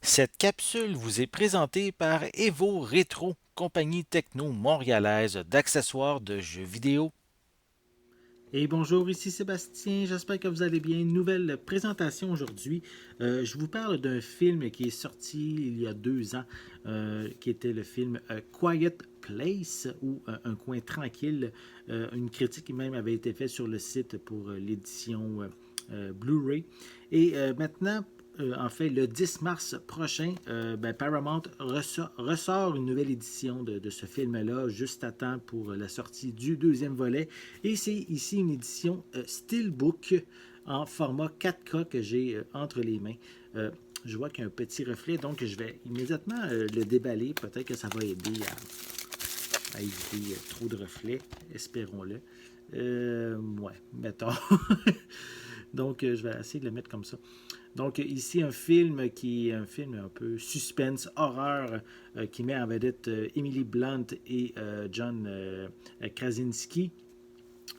Cette capsule vous est présentée par Evo Rétro, compagnie techno montréalaise d'accessoires de jeux vidéo. Et bonjour, ici Sébastien, j'espère que vous allez bien. Nouvelle présentation aujourd'hui. Je vous parle d'un film qui est sorti il y a 2 ans, qui était le film Quiet Place ou Un coin tranquille. Une critique même avait été faite sur le site pour l'édition Blu-ray. Et maintenant, en fait, le 10 mars prochain, Paramount ressort une nouvelle édition de ce film-là, juste à temps pour la sortie du deuxième volet. Et c'est ici une édition Steelbook en format 4K que j'ai entre les mains. Je vois qu'il y a un petit reflet, donc je vais immédiatement le déballer. Peut-être que ça va aider à éviter trop de reflets, espérons-le. Ouais, mettons. Donc, je vais essayer de le mettre comme ça. Donc, ici, un film qui est un film un peu suspense, horreur, qui met en vedette Emily Blunt et John Krasinski.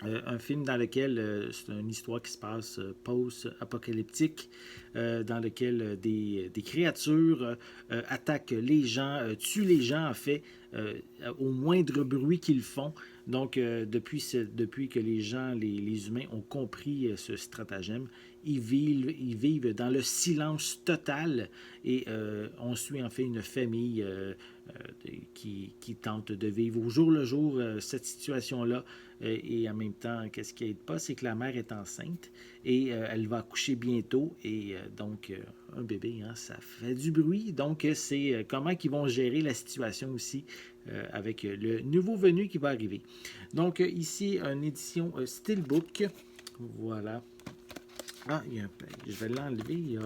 Un film dans lequel c'est une histoire qui se passe post-apocalyptique, dans lequel des créatures attaquent les gens, tuent les gens en fait, au moindre bruit qu'ils font. Donc, depuis que les gens, les humains ont compris ce stratagème, ils vivent dans le silence total et on suit en fait une famille qui tente de vivre au jour le jour cette situation-là. Et en même temps, qu'est-ce qui n'aide pas, c'est que la mère est enceinte et elle va accoucher bientôt. Et donc, un bébé, hein, ça fait du bruit. Donc, c'est comment ils vont gérer la situation aussi avec le nouveau venu qui va arriver. Donc, ici, une édition Steelbook. Voilà. Ah, je vais l'enlever.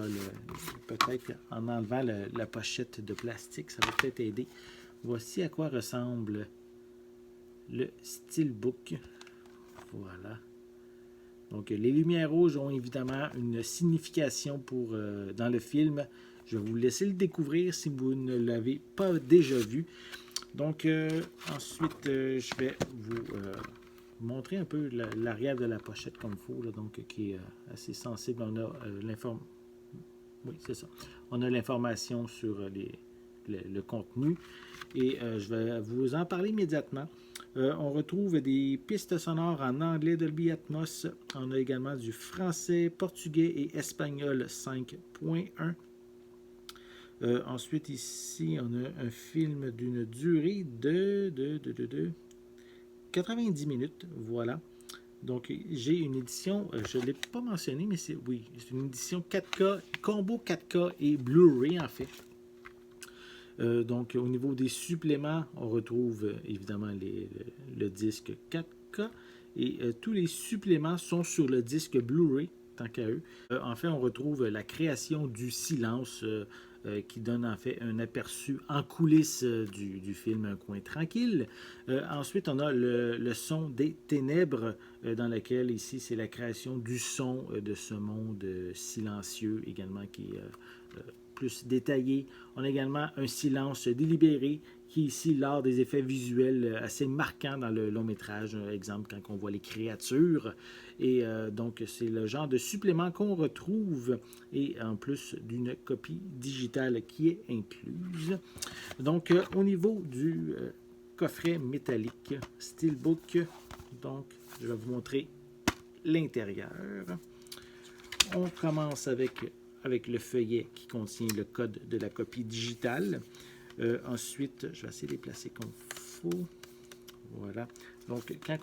Peut-être en enlevant la pochette de plastique, ça va peut-être aider. Voici à quoi ressemble le Steelbook. Voilà. Donc, les lumières rouges ont évidemment une signification dans le film. Je vais vous laisser le découvrir si vous ne l'avez pas déjà vu. Donc, ensuite, je vais vous montrer un peu l'arrière de la pochette comme il faut, là, donc, qui est assez sensible. On a l'information. Oui, c'est ça. On a l'information sur le contenu et je vais vous en parler immédiatement. On retrouve des pistes sonores en anglais Dolby Atmos. On a également du français, portugais et espagnol 5.1. Ensuite, ici, on a un film d'une durée de 90 minutes. Voilà. Donc, j'ai une édition, je ne l'ai pas mentionné, mais c'est une édition 4K, combo 4K et Blu-ray en fait. Donc, au niveau des suppléments, on retrouve évidemment le disque 4K et tous les suppléments sont sur le disque Blu-ray, tant qu'à eux. Enfin, on retrouve la création du silence qui donne en fait un aperçu en coulisses du film Un coin tranquille. Ensuite, on a le son des ténèbres, dans lequel ici c'est la création du son de ce monde silencieux également qui est plus détaillé. On a également un silence délibéré qui est ici l'art des effets visuels assez marquants dans le long métrage. Exemple, quand on voit les créatures. Et donc, c'est le genre de supplément qu'on retrouve et en plus d'une copie digitale qui est incluse. Donc, au niveau du coffret métallique Steelbook, donc, je vais vous montrer l'intérieur. On commence avec le feuillet qui contient le code de la copie digitale. Ensuite, je vais essayer de les placer comme il faut. Voilà. Donc, quand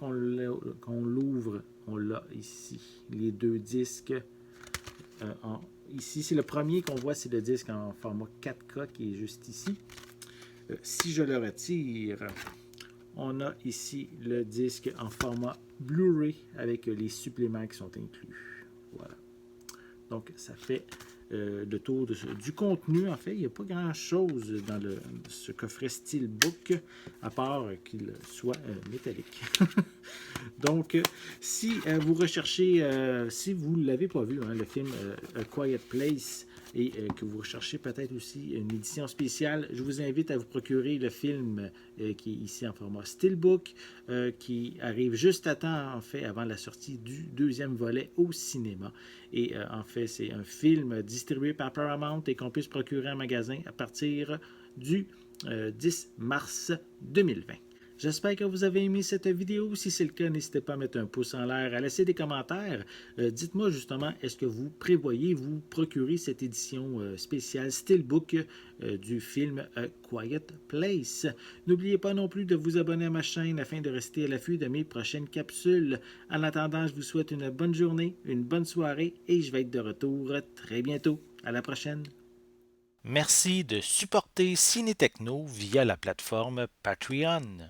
on l'ouvre, on l'a ici, les deux disques. Ici, c'est le premier qu'on voit, c'est le disque en format 4K qui est juste ici. Si je le retire, on a ici le disque en format Blu-ray avec les suppléments qui sont inclus. Voilà. Donc, ça fait le tour du contenu. En fait, il n'y a pas grand-chose dans ce coffret Steelbook, à part qu'il soit métallique. Donc, si vous recherchez, si vous ne l'avez pas vu, hein, le film A Quiet Place, et que vous recherchez peut-être aussi une édition spéciale, je vous invite à vous procurer le film qui est ici en format Steelbook, qui arrive juste à temps, en fait, avant la sortie du deuxième volet au cinéma. Et en fait, c'est un film distribué par Paramount et qu'on peut se procurer en magasin à partir du 10 mars 2020. J'espère que vous avez aimé cette vidéo. Si c'est le cas, n'hésitez pas à mettre un pouce en l'air, à laisser des commentaires. Dites-moi justement, est-ce que vous prévoyez vous procurer cette édition spéciale Steelbook du film A Quiet Place? N'oubliez pas non plus de vous abonner à ma chaîne afin de rester à l'affût de mes prochaines capsules. En attendant, je vous souhaite une bonne journée, une bonne soirée et je vais être de retour très bientôt. À la prochaine. Merci de supporter Ciné Techno via la plateforme Patreon.